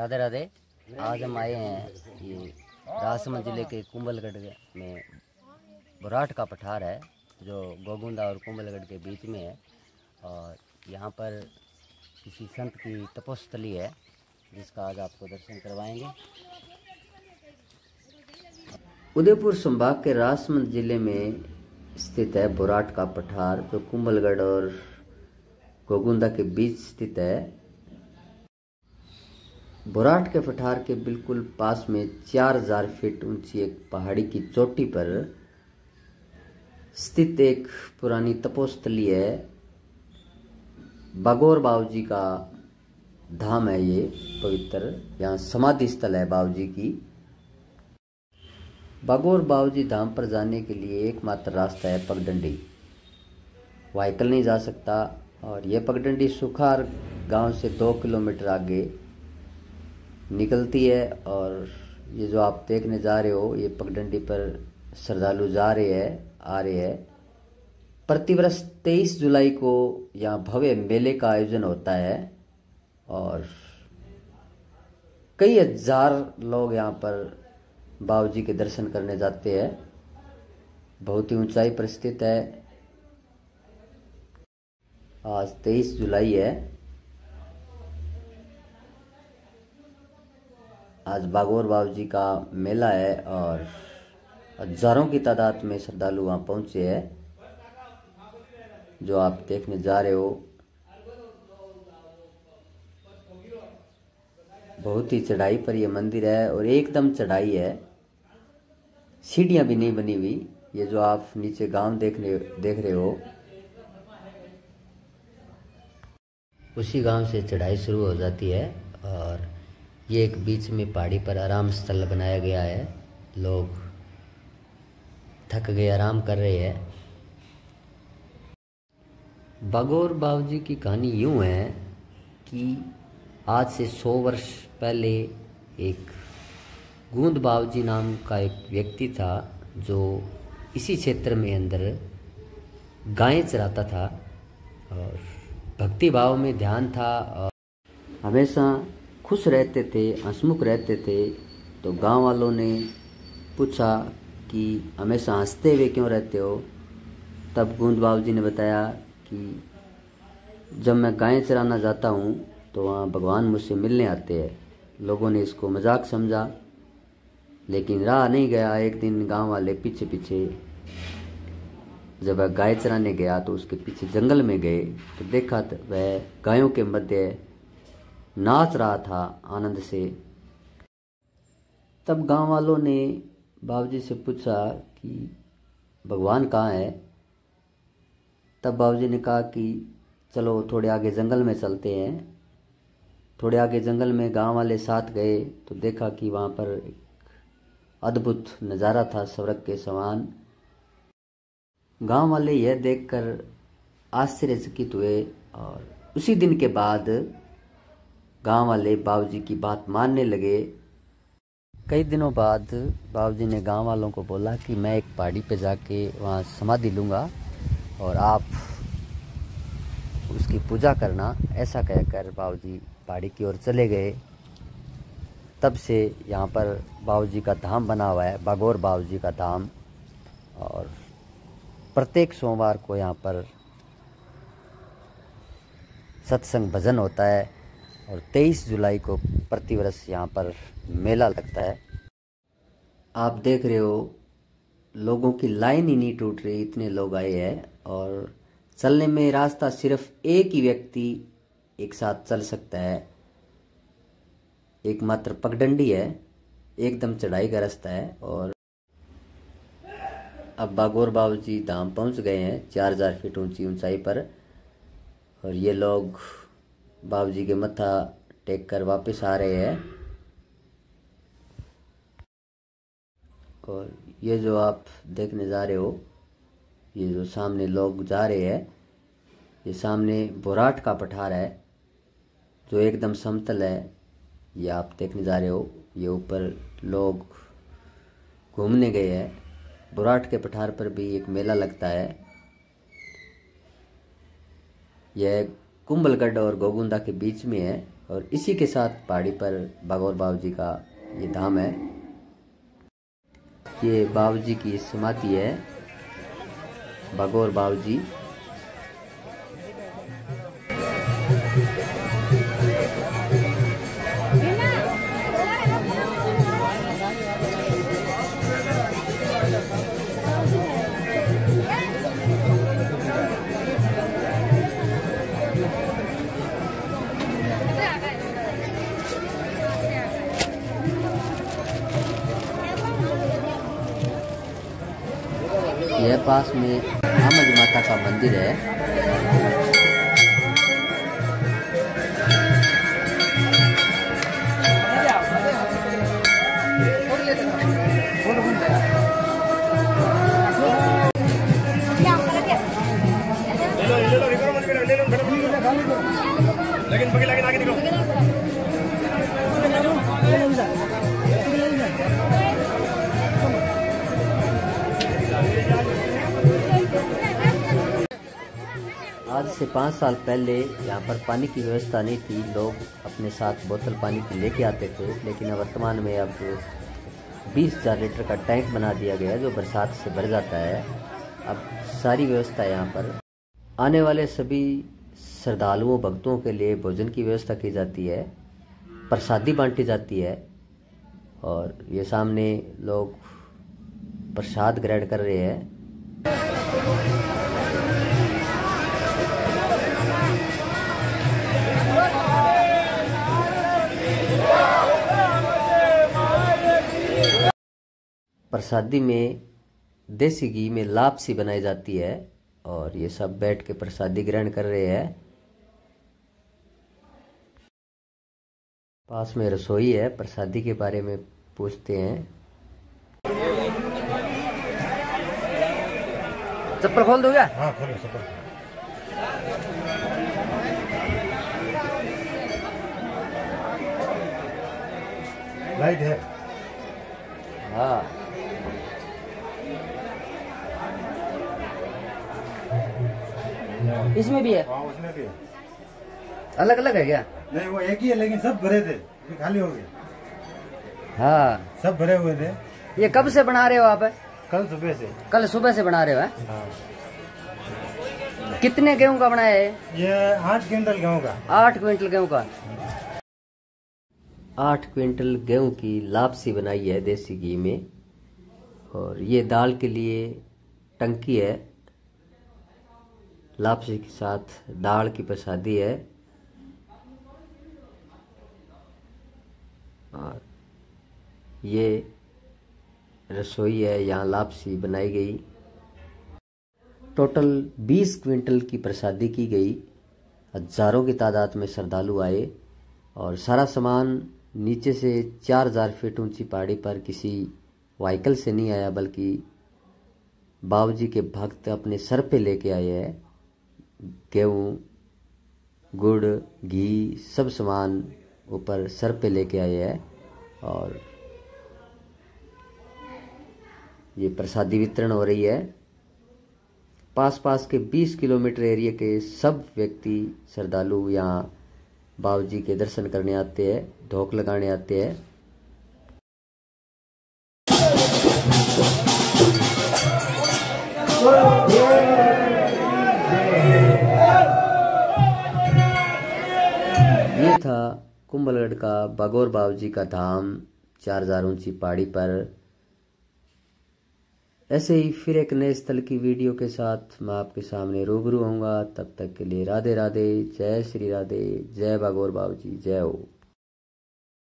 राधे राधे। आज हम आए हैं ये राजसमंद जिले के कुंभलगढ़ में बुराट का पठार है जो गोगुंदा और कुंभलगढ़ के बीच में है। और यहाँ पर किसी संत की तपोस्थली है जिसका आज आपको दर्शन करवाएंगे। उदयपुर संभाग के राजसमंद जिले में स्थित है बुराट का पठार जो कुंभलगढ़ और गोगुंदा के बीच स्थित है। बुराट के पठार के बिल्कुल पास में 4000 फीट ऊंची एक पहाड़ी की चोटी पर स्थित एक पुरानी तपोस्थली है। बागोर बाबूजी का धाम है ये पवित्र, यहाँ समाधि स्थल है बाबूजी की। बागोर बाबूजी धाम पर जाने के लिए एकमात्र रास्ता है पगडंडी, व्हीकल नहीं जा सकता। और यह पगडंडी सुखार गांव से 2 किलोमीटर आगे निकलती है। और ये जो आप देखने जा रहे हो ये पगडंडी पर श्रद्धालु जा रहे हैं, आ रहे हैं। प्रतिवर्ष 23 जुलाई को यहाँ भव्य मेले का आयोजन होता है और कई हजार लोग यहाँ पर बाबूजी के दर्शन करने जाते हैं। बहुत ही ऊंचाई पर स्थित है। आज 23 जुलाई है। आज बागोर बाबूजी का मेला है और हजारों की तादाद में श्रद्धालु वहाँ पहुँचे हैं जो आप देखने जा रहे हो। बहुत ही चढ़ाई पर यह मंदिर है और एकदम चढ़ाई है, सीढ़ियाँ भी नहीं बनी हुई। ये जो आप नीचे गांव देख रहे हो उसी गांव से चढ़ाई शुरू हो जाती है। और ये एक बीच में पहाड़ी पर आराम स्थल बनाया गया है। लोग थक गए, आराम कर रहे हैं। बागोर बाबूजी की कहानी यूँ है कि आज से 100 वर्ष पहले एक गूंद बाबूजी नाम का एक व्यक्ति था जो इसी क्षेत्र में अंदर गायें चराता था और भक्ति भाव में ध्यान था और हमेशा खुश रहते थे, हंसमुख रहते थे। तो गांव वालों ने पूछा कि हमेशा हंसते हुए क्यों रहते हो। तब गूंद बाबूजी ने बताया कि जब मैं गायें चराना जाता हूँ तो वहाँ भगवान मुझसे मिलने आते हैं। लोगों ने इसको मजाक समझा लेकिन रहा नहीं गया। एक दिन गांव वाले पीछे पीछे जब वह गाय चराने गया तो उसके पीछे जंगल में गए तो देखा वह गायों के मध्य नाच रहा था आनंद से। तब गांव वालों ने बाबूजी से पूछा कि भगवान कहाँ है। तब बाबूजी ने कहा कि चलो थोड़े आगे जंगल में चलते हैं। थोड़े आगे जंगल में गांव वाले साथ गए तो देखा कि वहाँ पर एक अद्भुत नज़ारा था स्वर्ग के समान। गांव वाले यह देखकर आश्चर्यचकित हुए और उसी दिन के बाद गांव वाले बाबूजी की बात मानने लगे। कई दिनों बाद बाबूजी ने गांव वालों को बोला कि मैं एक पहाड़ी पे जाके वहाँ समाधि लूँगा और आप उसकी पूजा करना। ऐसा कहकर बाबूजी पहाड़ी की ओर चले गए। तब से यहाँ पर बाबूजी का धाम बना हुआ है, बागोर बाबूजी का धाम। और प्रत्येक सोमवार को यहाँ पर सत्संग भजन होता है और 23 जुलाई को प्रतिवर्ष यहाँ पर मेला लगता है। आप देख रहे हो लोगों की लाइन ही नहीं टूट रही, इतने लोग आए हैं। और चलने में रास्ता सिर्फ एक ही व्यक्ति एक साथ चल सकता है। एकमात्र पगडंडी है, एकदम चढ़ाई का रास्ता है। और अब बागोर बाबूजी धाम पहुंच गए हैं 4000 फीट ऊंची ऊंचाई पर। और ये लोग बाबूजी के मत्था टेक कर वापस आ रहे हैं। और ये जो आप देखने जा रहे हो, ये जो सामने लोग जा रहे हैं, ये सामने बुराट का पठार है जो एकदम समतल है। ये आप देखने जा रहे हो, ये ऊपर लोग घूमने गए हैं। बुराट के पठार पर भी एक मेला लगता है। यह कुंभलगढ़ और गोगुंदा के बीच में है और इसी के साथ पहाड़ी पर बागौर बाबू जी का ये धाम है। ये बाबू जी की समाधि है, बागौर बाबू जी। यह पास में आमज माता का मंदिर है। आज से 5 साल पहले यहाँ पर पानी की व्यवस्था नहीं थी। लोग अपने साथ बोतल पानी की लेके आते थे, लेकिन वर्तमान में अब 20,000 लीटर का टैंक बना दिया गया है जो बरसात से भर जाता है। अब सारी व्यवस्था यहाँ पर आने वाले सभी श्रद्धालुओं भक्तों के लिए भोजन की व्यवस्था की जाती है, प्रसादी बांटी जाती है और ये सामने लोग प्रसाद ग्रहण कर रहे हैं। प्रसादी में देसी घी में लापसी बनाई जाती है और ये सब बैठ के प्रसादी ग्रहण कर रहे हैं। पास में रसोई है, प्रसादी के बारे में पूछते हैं। चप्पल खोल दोगे? हाँ खोलो चप्पल। लाइट है? हाँ। इसमें भी है? हाँ उसमें भी है। अलग अलग है क्या? नहीं वो एक ही है, लेकिन सब भरे थे, खाली हो गए। हाँ सब भरे हुए थे। ये कब से बना रहे हो आप? कल सुबह से। कल सुबह से बना रहे हो? हाँ। कितने गेहूं का बनाया है? ये 8 क्विंटल गेहूं का। 8 क्विंटल गेहूं का। 8 क्विंटल गेहूं की लापसी बनाई है देसी घी में। और ये दाल के लिए टंकी है, लापसी के साथ दाल की प्रसादी है। और ये रसोई है, यहाँ लापसी बनाई गई। टोटल 20 क्विंटल की प्रसादी की गई। हजारों की तादाद में श्रद्धालु आए और सारा सामान नीचे से 4000 फीट ऊंची पहाड़ी पर किसी व्हीकल से नहीं आया, बल्कि बाबूजी के भक्त अपने सर पे लेके आए हैं। गेहूँ, गुड़, घी सब सामान ऊपर सर पे लेके आए हैं और ये प्रसादी वितरण हो रही है। पास के 20 किलोमीटर एरिया के सब व्यक्ति श्रद्धालु यहाँ बाबूजी के दर्शन करने आते हैं, ढोक लगाने आते हैं। ये था कुंभलगढ़ का बागौर बाबू जी का धाम, 4000 ऊंची पहाड़ी पर। ऐसे ही फिर एक नए स्थल की वीडियो के साथ मैं आपके सामने रूबरू होऊंगा। तब तक के लिए राधे राधे, जय श्री राधे, जय बागौर बाबू जी, जय हो।